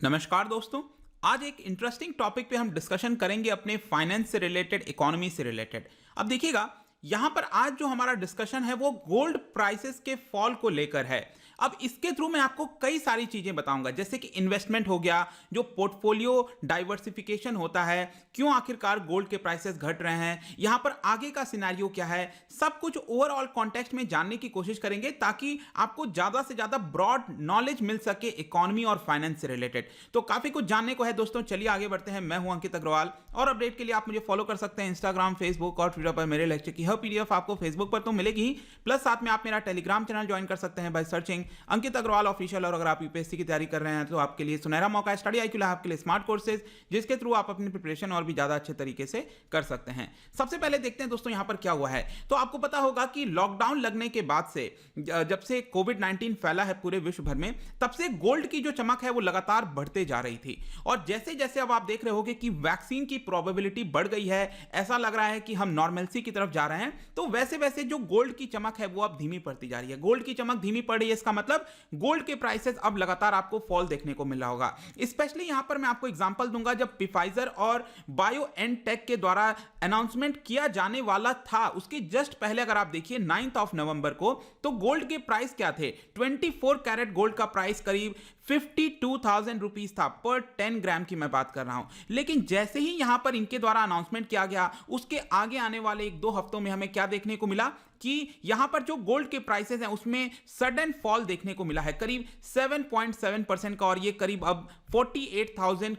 नमस्कार दोस्तों। आज एक इंटरेस्टिंग टॉपिक पे हम डिस्कशन करेंगे अपने फाइनेंस से रिलेटेड, इकोनॉमी से रिलेटेड। अब देखिएगा, यहाँ पर आज जो हमारा डिस्कशन है वो गोल्ड प्राइसेस के फॉल को लेकर है। अब इसके थ्रू मैं आपको कई सारी चीजें बताऊंगा, जैसे कि इन्वेस्टमेंट हो गया, जो पोर्टफोलियो डाइवर्सिफिकेशन होता है, क्यों आखिरकार गोल्ड के प्राइसेस घट रहे हैं, यहाँ पर आगे का सिनेरियो क्या है, सब कुछ ओवरऑल कॉन्टेक्स्ट में जानने की कोशिश करेंगे ताकि आपको ज्यादा से ज्यादा ब्रॉड नॉलेज मिल सके इकोनॉमी और फाइनेंस से रिलेटेड। तो काफी कुछ जानने को है दोस्तों, चलिए आगे बढ़ते हैं। मैं हूं अंकित अग्रवाल और अपडेट के लिए आप मुझे फॉलो कर सकते हैं इंस्टाग्राम, फेसबुक और ट्विटर पर। मेरे लेक्चर की हर पीडीएफ आपको फेसबुक पर तो मिलेगी ही, प्लस साथ में आप मेरा टेलीग्राम चैनल ज्वाइन कर सकते हैं by searching Ankit Agrawal official. और अगर आप यूपीएससी की तैयारी कर रहे हैं तो आपके लिए सुनहरा मौका है, स्टडी आईक्यू लैब के लिए स्मार्ट कोर्सेज, जिसके थ्रू आप अपनी प्रिपरेशन और भी ज्यादा अच्छे तरीके से कर सकते हैं। सबसे पहले देखते हैं दोस्तों यहाँ पर क्या हुआ है। तो आपको पता होगा कि लॉकडाउन लगने के बाद से, जब से कोविड-19 फैला है पूरे विश्व भर में, तब से गोल्ड की जो चमक है वो लगातार बढ़ते जा रही थी। और जैसे जैसे अब आप देख रहे होगे कि वैक्सीन की प्रोबेबिलिटी बढ़ गई है, ऐसा लग रहा है कि हम नॉर्मलसी की तरफ जा रहे हैं, तो वैसे वैसे जो गोल्ड की चमक है वो अब धीमी पड़ती जा रही है। गोल्ड की चमक धीमी पड़ रही है, इसका मतलब गोल्ड के प्राइसेस अब लगातार आपको फॉल देखने को मिल रहा होगा। स्पेशली यहां पर मैं आपको एग्जांपल दूंगा, जब फाइजर और बायोएनटेक के द्वारा अनाउंसमेंट किया जाने वाला था, उसके जस्ट पहले अगर आप देखिए 9 नवंबर को, तो गोल्ड के प्राइस क्या थे। 24 कैरेट गोल्ड का प्राइस करीब 52,000 रुपीज था पर 10 ग्राम की मैं बात कर रहा हूं। लेकिन जैसे ही यहां पर इनके द्वारा अनाउंसमेंट किया गया, उसके आगे आने वाले 1-2 हफ्तों में हमें क्या देखने को मिला कि यहां पर जो गोल्ड के प्राइसेस हैं उसमें सडन फॉल देखने को मिला है, करीब 7.7% का, और ये करीब अब 48,000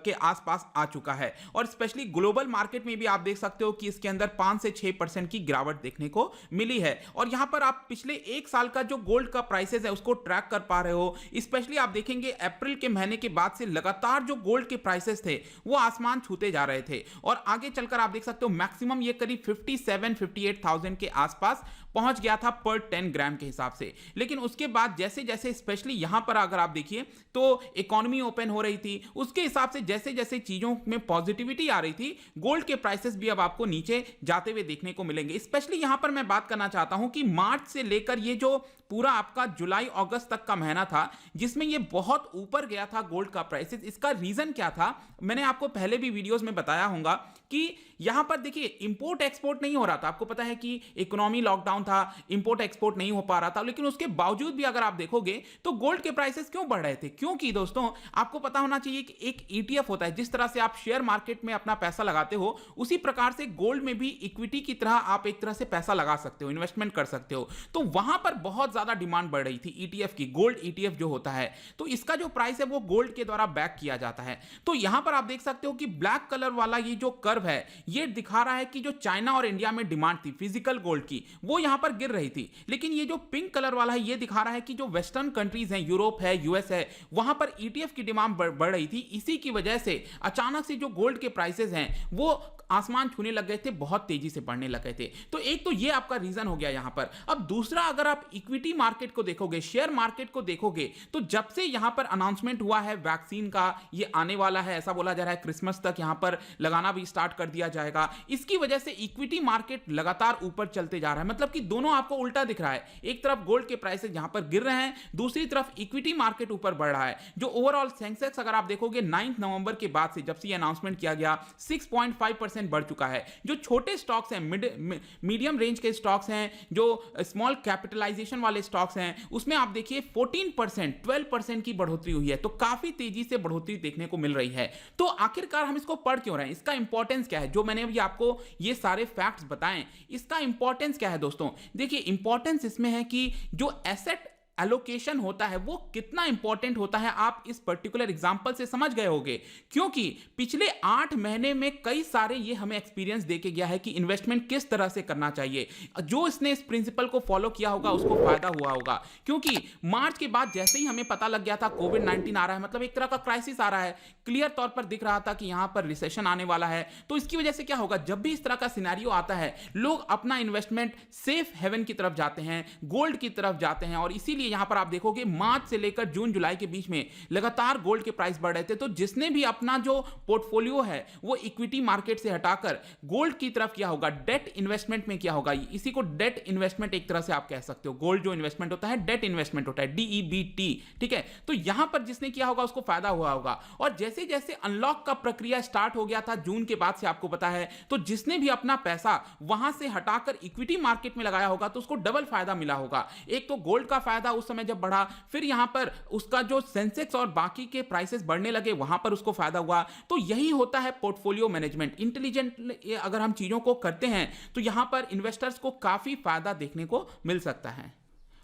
के आसपास आ चुका है। और स्पेशली ग्लोबल मार्केट में भी आप देख सकते हो कि इसके अंदर 5 से 6% की गिरावट देखने को मिली है। और यहां पर आप पिछले 1 साल का जो गोल्ड का प्राइसेस है उसको ट्रैक कर पा रहे हो। स्पेशली आप देखेंगे अप्रैल के महीने के बाद से लगातार जो गोल्ड के प्राइसेस थे वो आसमान छूते जा रहे थे, और आगे चलकर आप देख सकते हो मैक्सिमम ये करीब 57-58,000 के आसपास पहुंच गया था पर 10 ग्राम के हिसाब से। लेकिन उसके बाद जैसे जैसे स्पेशली यहां पर अगर आप देखिए तो इकोनॉमी ओपन हो रही थी, उसके हिसाब से जैसे जैसे चीजों में पॉजिटिविटी आ रही थी, गोल्ड के प्राइसेस भी अब आपको नीचे जाते हुए देखने को मिलेंगे। स्पेशली यहां पर मैं बात करना चाहता हूं कि मार्च से लेकर ये जो पूरा आपका जुलाई अगस्त तक का महीना था जिसमें ये बहुत ऊपर गया था गोल्ड का प्राइसेस, इसका रीजन क्या था मैंने आपको पहले भी वीडियोस में बताया होगा कि यहां पर देखिए इंपोर्ट एक्सपोर्ट नहीं हो रहा था। आपको पता है कि इकोनॉमी लॉकडाउन था, इंपोर्ट एक्सपोर्ट नहीं हो पा रहा था, लेकिन उसके बावजूद भी अगर आप देखोगे तो गोल्ड के प्राइसेस क्यों बढ़ रहे थे। क्योंकि दोस्तों आपको पता होना चाहिए कि एक ईटीएफ होता है, जिस तरह से आप शेयर मार्केट में अपना पैसा लगाते हो उसी प्रकार से गोल्ड में भी इक्विटी की तरह आप एक तरह से पैसा लगा सकते हो, इन्वेस्टमेंट कर सकते हो। तो वहां पर बहुत ज्यादा डिमांड बढ़ रही थी ईटीएफ की, गोल्ड ईटीएफ जो होता है, तो इसका जो प्राइस है वो गोल्ड के द्वारा बैक किया जाता है। तो यहां पर आप देख सकते हो कि ब्लैक कलर वाला ये जो कर्व है ये दिखा रहा है कि जो चाइना और इंडिया में डिमांड थी फिजिकल गोल्ड की वो यहां पर गिर रही थी। लेकिन ये जो पिंक कलर वाला है ये दिखा रहा है कि जो वेस्टर्न कंट्रीज हैं, यूरोप है, यूएस है, वहां पर ईटीएफ की डिमांड बढ़ रही थी। इसी की वजह से अचानक से जो गोल्ड के प्राइसेस हैं वो आसमान छूने लग गए थे, बहुत तेजी से बढ़ने लग गए थे। तो एक तो ये आपका रीजन हो गया यहां पर। अब दूसरा, अगर आप इक्विटी मार्केट को देखोगे, शेयर मार्केट को देखोगे, तो जब से यहां पर अनाउंसमेंट हुआ है वैक्सीन का, ये आने वाला है, ऐसा बोला जा रहा है क्रिसमस तक यहां पर लगाना भी स्टार्ट कर दिया जाएगा, इसकी वजह से इक्विटी मार्केट लगातार ऊपर चलते जा रहा है। मतलब कि दोनों आपको उल्टा दिख रहा है, एक तरफ गोल्ड के प्राइसेस यहां पर गिर रहे हैं, दूसरी तरफ इक्विटी मार्केट ऊपर बढ़ रहा है। जो ओवरऑल सेंसेक्स अगर आप देखोगे 9 नवंबर के बाद से, जब से ये अनाउंसमेंट किया गया, 6.5% बढ़ चुका है। जो छोटे स्टॉक्स हैं, मीडियम रेंज के स्टॉक्स हैं, जो स्मॉल कैपिटलाइजेशन वाले स्टॉक्स हैं, उसमें आप देखिए 14%, 12% की बढ़ोतरी हुई है। तो काफी तेजी से बढ़ोतरी देखने को मिल रही है। तो आखिरकार हम इसको पढ़ क्यों रहे हैं, इसका इंपॉर्टेंस क्या है, जो मैंने अभी आपको ये सारे फैक्ट्स बताएं, इसका इंपॉर्टेंस क्या है दोस्तों। देखिए इंपॉर्टेंस इसमें है कि जो एसेट एलोकेशन होता है वो कितना इंपॉर्टेंट होता है, आप इस पर्टिकुलर एग्जांपल से समझ गए होंगे। क्योंकि पिछले 8 महीने में कई सारे ये हमें एक्सपीरियंस देके गया है कि इन्वेस्टमेंट किस तरह से करना चाहिए। जो इसने इस प्रिंसिपल को फॉलो किया होगा उसको फायदा हुआ होगा। क्योंकि मार्च के बाद जैसे ही हमें पता लग गया था कोविड-19 आ रहा है, मतलब एक तरह का क्राइसिस आ रहा है, क्लियर तौर पर दिख रहा था कि यहां पर रिसेशन आने वाला है। तो इसकी वजह से क्या होगा, जब भी इस तरह का सिनेरियो आता है लोग अपना इन्वेस्टमेंट सेफ हेवन की तरफ जाते हैं, गोल्ड की तरफ जाते हैं, और इसीलिए यहां पर आप देखोगे मार्च से लेकर जून जुलाई के बीच में लगातार गोल्ड के प्राइस बढ़ रहे थे। तो जिसने भी अपना जो पोर्टफोलियो है वो इक्विटी मार्केट से हटाकर गोल्ड की तरफ किया होगा, डेट इन्वेस्टमेंट में किया होगा, इसी को डेट इन्वेस्टमेंट एक तरह से आप कह सकते हो। गोल्ड जो इन्वेस्टमेंट होता है डेट इन्वेस्टमेंट होता है, DEBT, ठीक है। तो यहां पर जिसने किया होगा उसको फायदा हुआ होगा। और जैसे जैसे अनलॉक का प्रक्रिया स्टार्ट हो गया था जून के बाद से, आपको पता है, तो जिसने भी अपना पैसा वहां से हटाकर इक्विटी मार्केट में लगाया होगा तो उसको डबल फायदा मिला होगा। एक तो गोल्ड का फायदा उस समय जब बढ़ा, फिर यहां पर उसका जो सेंसेक्स और बाकी के प्राइसेस बढ़ने लगे वहां पर उसको फायदा हुआ। तो यही होता है पोर्टफोलियो मैनेजमेंट। इंटेलिजेंट अगर हम चीजों को करते हैं तो यहां पर इन्वेस्टर्स को काफी फायदा देखने को मिल सकता है।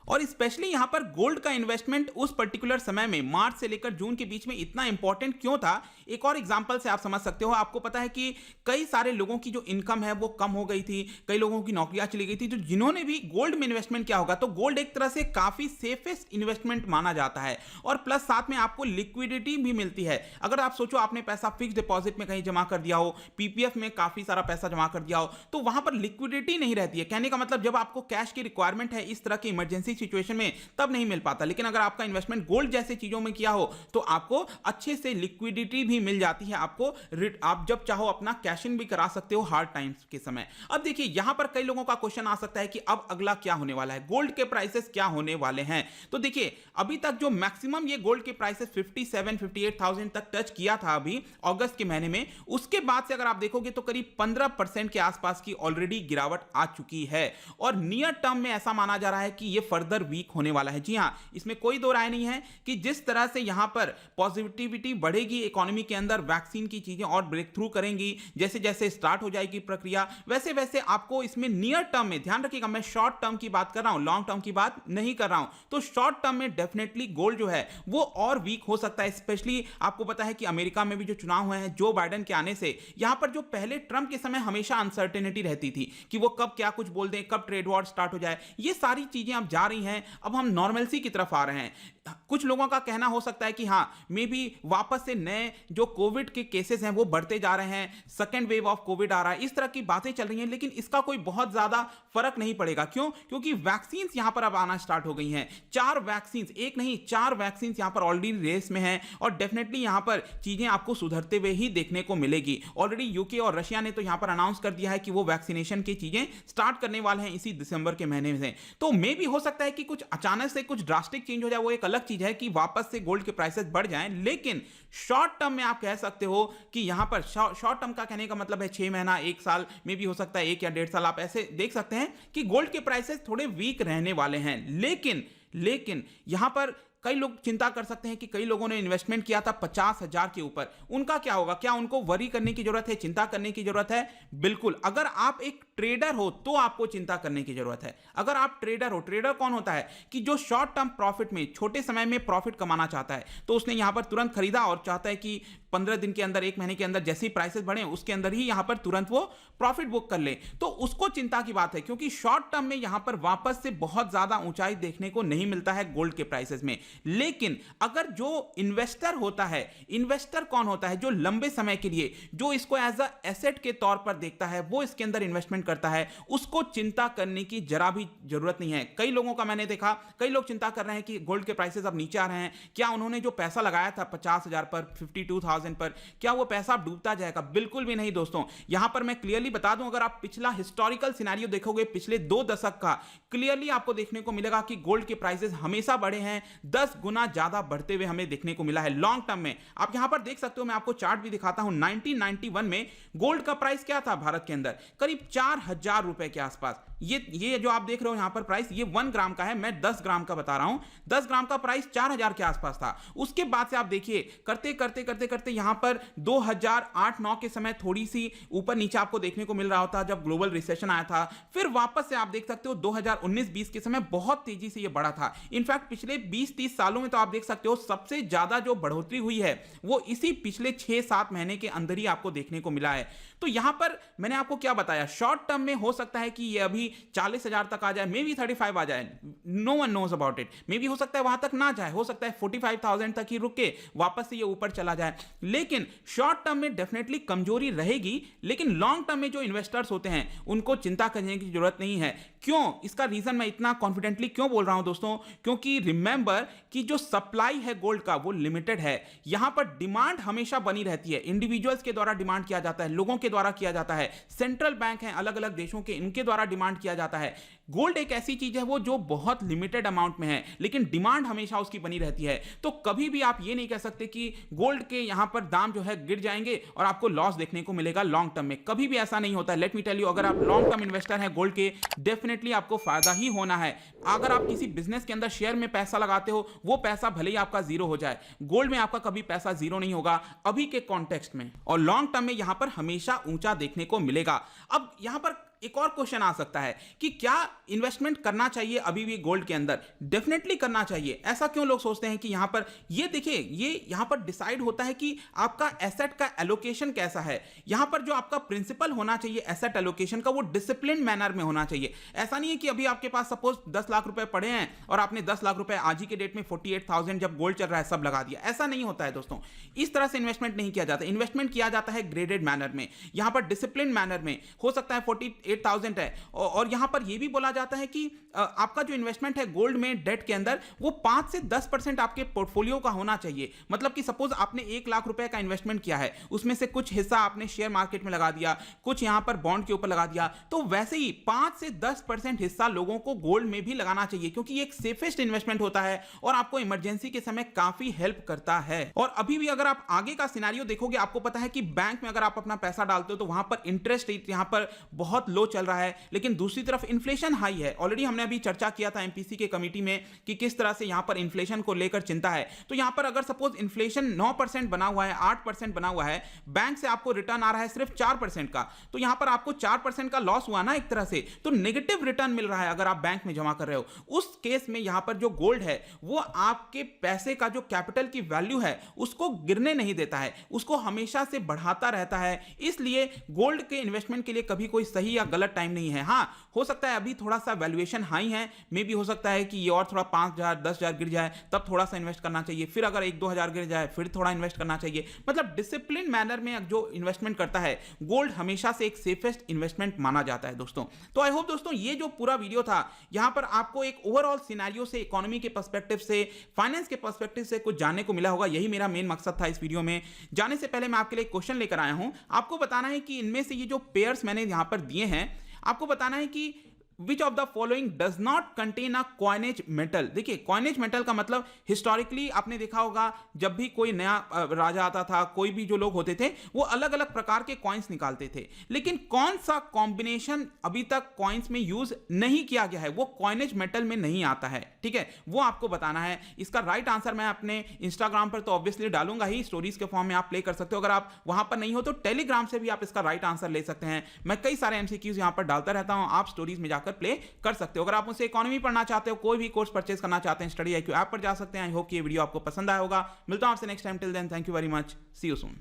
और स्पेशली यहां पर गोल्ड का इन्वेस्टमेंट उस पर्टिकुलर समय में मार्च से लेकर जून के बीच में इतना इंपॉर्टेंट क्यों था, एक और एग्जांपल से आप समझ सकते हो। आपको पता है कि कई सारे लोगों की जो इनकम है वो कम हो गई थी, कई लोगों की नौकरियां चली गई थी, तो जिन्होंने भी गोल्ड में इन्वेस्टमेंट किया होगा तो गोल्ड एक तरह से काफी सेफेस्ट इन्वेस्टमेंट माना जाता है। और प्लस साथ में आपको लिक्विडिटी भी मिलती है। अगर आप सोचो आपने पैसा फिक्स डिपॉजिट में कहीं जमा कर दिया हो, PPF में काफी सारा पैसा जमा कर दिया हो, तो वहां पर लिक्विडिटी नहीं रहती है। कहने का मतलब जब आपको कैश की रिक्वायरमेंट है इस तरह की इमरजेंसी सिचुएशन में, तब नहीं मिल पाता। लेकिन अगर आपका इन्वेस्टमेंट गोल्ड जैसे चीजों में किया हो तो आपको अच्छे से लिक्विडिटी भी मिल जाती है। आप जब चाहो अपना कैश इन भी करा सकते हो हार्ड टाइम्स के समय। अब देखिए यहां पर कई लोगों का क्वेश्चन आ सकता है कि अब अगला क्या होने वाला है, गोल्ड के प्राइसेस क्या होने वाले हैं। तो देखिए अभी तक जो मैक्सिमम ये गोल्ड के प्राइसेस 57-58,000 तक टच किया था अभी अगस्त के महीने में, उसके बाद से अगर आप देखोगे तो करीब 15% के आसपास की ऑलरेडी गिरावट आ चुकी है। और नियर टर्म में ऐसा माना जा रहा है कि ये फर्दर वीक होने वाला है। जी हां, इसमें कोई दो राय नहीं है कि जिस तरह से यहां पर पॉजिटिविटी बढ़ेगी इकोनॉमी के अंदर, वैक्सीन की चीजें और ब्रेक थ्रू करेंगी, जैसे जैसे स्टार्ट हो जाएगी प्रक्रिया, वैसे वैसे आपको इसमें नियर टर्म में, ध्यान रखिएगा मैं शॉर्ट टर्म की बात कर रहा हूं, लॉन्ग टर्म की बात नहीं कर रहा हूं, तो शॉर्ट टर्म में डेफिनेटली गोल्ड जो है वो और वीक हो सकता है। स्पेशली आपको पता है कि अमेरिका में भी जो चुनाव हुए हैं जो बाइडेन के आने से, यहां पर जो पहले ट्रंप के समय हमेशा अनसर्टेनिटी रहती थी कि वो कब क्या कुछ बोल दें, कब ट्रेड वॉर स्टार्ट हो जाए, ये सारी चीजें अब जा रही हैं। अब हम नॉर्मलसी की तरफ आ रहे हैं। कुछ लोगों का कहना हो सकता है कि हां मे भी वापस से नए जो कोविड के केसेस हैं वो बढ़ते जा रहे हैं, सेकेंड वेव ऑफ कोविड आ रहा है, इस तरह की बातें चल रही हैं, लेकिन इसका कोई बहुत ज्यादा फर्क नहीं पड़ेगा। क्यों? क्योंकि वैक्सीन यहां पर अब आना स्टार्ट हो गई हैं। 4 वैक्सीन, एक नहीं 4 वैक्सीन यहां पर ऑलरेडी रेस में हैं और डेफिनेटली यहां पर चीजें आपको सुधरते हुए ही देखने को मिलेगी। ऑलरेडी यूके और रशिया ने तो यहां पर अनाउंस कर दिया है कि वो वैक्सीनेशन की चीजें स्टार्ट करने वाले हैं इसी दिसंबर के महीने से। तो मे भी हो सकता है कि कुछ अचानक से कुछ ड्रास्टिक चेंज हो जाए, वो एक अलग चीज है कि वापस से गोल्ड के प्राइसेस बढ़ जाएं। लेकिन शॉर्ट टर्म में आप कह सकते हो कि यहां पर शॉर्ट टर्म का कहने का मतलब है 6 महीना, 1 साल में भी हो सकता है, 1 या 1.5 साल, आप ऐसे देख सकते हैं कि गोल्ड के प्राइसेस थोड़े वीक रहने वाले हैं। लेकिन यहां पर कई लोग चिंता कर सकते हैं कि कई लोगों ने इन्वेस्टमेंट किया था 50,000 के ऊपर, उनका क्या होगा? क्या उनको वरी करने की जरूरत है, चिंता करने की जरूरत है? बिल्कुल। अगर आप एक ट्रेडर हो तो आपको चिंता करने की जरूरत है। अगर आप ट्रेडर हो, ट्रेडर कौन होता है कि जो शॉर्ट टर्म प्रॉफिट में, छोटे समय में प्रॉफिट कमाना चाहता है, तो उसने यहां पर तुरंत खरीदा और चाहता है कि 15 दिन के अंदर, 1 महीने के अंदर जैसे ही प्राइसेस बढ़े उसके अंदर ही यहां पर तुरंत वो प्रॉफिट बुक कर ले, तो उसको चिंता की बात है। क्योंकि शॉर्ट टर्म में यहां पर वापस से बहुत ज्यादा ऊंचाई देखने को नहीं मिलता है गोल्ड के प्राइसेस में। लेकिन अगर जो इन्वेस्टर होता है, इन्वेस्टर कौन होता है? जो लंबे समय के लिए, जो इसको एज अ एसेट के तौर पर देखता है, वो इसके अंदर इन्वेस्टमेंट करता है, उसको चिंता करने की जरा भी जरूरत नहीं है। कई लोगों का मैंने देखा, कई लोग चिंता कर रहे हैं कि गोल्ड के प्राइसेस अब नीचे आ रहे हैं, क्या उन्होंने जो पैसा लगाया था 50,000 पर, 52,000 पर, क्या वो पैसा अब डूबता जाएगा? बिल्कुल भी नहीं दोस्तों। यहां पर मैं क्लियरली बता दूं, अगर आप पिछला हिस्टोरिकल सिनेरियो देखोगे पिछले 2 दशक का, क्लियरली आपको देखने को मिलेगा कि गोल्ड के प्राइसेस हमेशा बढ़े हैं, 10 गुना ज्यादा बढ़ते हुए हमें देखने को मिला है लॉन्ग टर्म में। आप यहां पर देख सकते हो, मैं आपको चार्ट भी दिखाता हूं। 1991 में गोल्ड का प्राइस क्या था भारत के अंदर? करीब 4,000 रुपए के आसपास। ये जो आप देख रहे हो यहां पर प्राइस, ये 1 ग्राम का है, मैं 10 ग्राम का बता रहा हूं। 10 ग्राम का प्राइस 4,000 के आसपास था। उसके बाद से आप देखिए करते करते यहां पर 2008-9 के समय थोड़ी सी ऊपर नीचे आपको देखने को मिल रहा होता जब ग्लोबल रिसेशन आया था। फिर वापस से आप देख सकते हो 2019-20 के समय बहुत तेजी से ये बढ़ा था। इनफैक्ट पिछले 20-30 20-30 सालों में तो आप देख सकते हो सबसे ज्यादा जो बढ़ोतरी हुई है वो इसी पिछले 6-7 महीने के अंदर ही आपको देखने को मिला है। तो यहां पर मैंने आपको क्या बताया, शॉर्ट टर्म में हो सकता है कि ये अभी 40,000 तक आ जाए, मे बी 35 आ जाए, no one knows about it. Maybe हो सकता है वहां तक ना जाए, हो सकता है 45,000 तक ही रुके, वापस से ये ऊपर चला जाए। लेकिन शॉर्ट टर्म में डेफिनेटली कमजोरी रहेगी, लेकिन लॉन्ग टर्म में जो इन्वेस्टर्स होते हैं उनको चिंता करने की जरूरत नहीं है। क्यों? इसका रीजन मैं इतना कॉन्फिडेंटली क्यों बोल रहा हूं दोस्तों, क्योंकि रिमेंबर कि जो सप्लाई है गोल्ड का वो लिमिटेड है। यहां पर डिमांड हमेशा बनी रहती है, इंडिविजुअल्स के द्वारा डिमांड किया जाता है, लोगों के द्वारा किया जाता है, सेंट्रल बैंक हैं अलग अलग देशों के, इनके द्वारा डिमांड किया जाता है। गोल्ड एक ऐसी चीज है वो जो बहुत लिमिटेड अमाउंट में है, लेकिन डिमांड हमेशा उसकी बनी रहती है। तो कभी भी आप ये नहीं कह सकते कि गोल्ड के यहां पर दाम जो है गिर जाएंगे और आपको लॉस देखने को मिलेगा लॉन्ग टर्म में, कभी भी ऐसा नहीं होता है। लेट मी टेल यू, अगर आप लॉन्ग टर्म इन्वेस्टर हैं गोल्ड के, डेफिनेटली आपको फायदा ही होना है। अगर आप किसी बिजनेस के अंदर शेयर में पैसा लगाते हो, वो पैसा भले ही आपका जीरो हो जाए, गोल्ड में आपका कभी पैसा जीरो नहीं होगा अभी के कॉन्टेक्स्ट में, और लॉन्ग टर्म में यहां पर हमेशा ऊंचा देखने को मिलेगा। अब यहां पर एक और क्वेश्चन आ सकता है कि क्या इन्वेस्टमेंट करना चाहिए अभी भी गोल्ड के अंदर? डेफिनेटली करना चाहिए। ऐसा क्यों लोग सोचते हैं कि यहां पर ये देखिए, ये यहां पर डिसाइड होता है कि आपका एसेट का एलोकेशन कैसा है। यहां पर जो आपका प्रिंसिपल होना चाहिए एसेट एलोकेशन का, वो डिसिप्लिन मैनर में होना चाहिए। ऐसा नहीं है कि अभी आपके पास सपोज 10 लाख रुपए पड़े हैं और आपने 10 लाख रुपए आज ही के डेट में 48,000 जब गोल्ड चल रहा है सब लगा दिया। ऐसा नहीं होता है दोस्तों, इस तरह से इन्वेस्टमेंट नहीं किया जाता। इन्वेस्टमेंट किया जाता है ग्रेडेड मैनर में, यहां पर डिसिप्लिन मैनर में। हो सकता है 48,000 है और यहां पर यह भी बोला जाता है कि आपका जो इन्वेस्टमेंट है गोल्ड में डेट के अंदर, वो 5 से 10% आपके पोर्टफोलियो का होना चाहिए। मतलब कि सपोज आपने 1 लाख रुपए का इन्वेस्टमेंट किया है, उसमें से कुछ हिस्सा आपने शेयर मार्केट में लगा दिया, कुछ यहां पर बॉन्ड के ऊपर लगा दिया, तो वैसे ही 5 से 10% हिस्सा लोगों को गोल्ड में भी लगाना चाहिए, क्योंकि ये एक सेफेस्ट इन्वेस्टमेंट होता है और आपको इमरजेंसी के समय काफी हेल्प करता है। और अभी भी अगर आप आगे का सिनेरियो देखोगे, आपको पता है कि बैंक में अगर आप अपना पैसा डालते हो तो वहां पर इंटरेस्ट रेट यहां पर बहुत लो चल रहा है, लेकिन दूसरी तरफ इन्फ्लेशन हाई है। ऑलरेडी हमने अभी चर्चा किया था एमपीसी के कमेटी में कि किस तरह से यहां पर इन्फ्लेशन को लेकर चिंता है। तो यहां पर अगर सपोज इन्फ्लेशन 9% बना हुआ है, 8% बना हुआ है, बैंक से आपको रिटर्न आ रहा है सिर्फ 4% का, तो यहां पर आपको 4% का लॉस हुआ ना एक तरह से, तो नेगेटिव रिटर्न मिल रहा है अगर आप बैंक में जमा कर रहे हो। उस केस में यहां पर जो गोल्ड है वो आपके पैसे का जो कैपिटल की वैल्यू है उसको गिरने नहीं देता है, उसको हमेशा से बढ़ाता रहता है। इसलिए गोल्ड के इन्वेस्टमेंट के लिए कभी कोई सही या गलत टाइम नहीं है। हाँ, हो सकता है अभी थोड़ा सा वैल्यूएशन हाई है, मे भी हो सकता है कि ये और थोड़ा 5,000 10,000 गिर जाए तब थोड़ा सा इन्वेस्ट करना चाहिए, फिर अगर 1-2 हजार गिर जाए फिर थोड़ा इन्वेस्ट करना चाहिए। मतलब डिसिप्लिन मैनर में जो इन्वेस्टमेंट करता है गोल्ड हमेशा से एक सेफेस्ट इन्वेस्टमेंट माना जाता है दोस्तों। तो आई होप दोस्तों ये जो पूरा वीडियो था यहां पर आपको एक ओवरऑल सिनेरियो से, इकोनॉमी के पर्सपेक्टिव से, फाइनेंस के पर्सपेक्टिव से कुछ जानने को मिला होगा। यही मेरा मेन मकसद था इस वीडियो में। जाने से पहले मैं आपके लिए क्वेश्चन लेकर आया हूं, आपको बताना है कि इनमें से ये जो पेयर्स मैंने यहां पर दिए हैं, आपको बताना है कि Which of the following does not contain a coinage metal? देखिए coinage metal का मतलब हिस्टोरिकली आपने देखा होगा जब भी कोई नया राजा आता था, कोई भी जो लोग होते थे वो अलग अलग प्रकार के कॉइन्स निकालते थे, लेकिन कौन सा कॉम्बिनेशन अभी तक कॉइन्स में यूज नहीं किया गया है, वो कॉइनेज मेटल में नहीं आता है। ठीक है, वो आपको बताना है। इसका राइट आंसर मैं अपने इंस्टाग्राम पर तो ऑब्वियसली डालूंगा ही, स्टोरीज के फॉर्म में आप प्ले कर सकते हो। अगर आप वहां पर नहीं हो तो टेलीग्राम से भी आप इसका राइट आंसर ले सकते हैं। मैं कई सारे एमसीक्यूज यहां पर डालता रहता हूं, आप स्टोरीज में जाकर प्ले कर सकते हो। अगर आप मुझसे इकोनॉमी पढ़ना चाहते हो, कोई भी कोर्स परचेज करना चाहते हैं, स्टडी IQ ऐप पर जा सकते हैं। आई होप कि ये वीडियो आपको पसंद आया होगा। मिलता हूं आपसे next time. Till then, thank you very much, see you soon.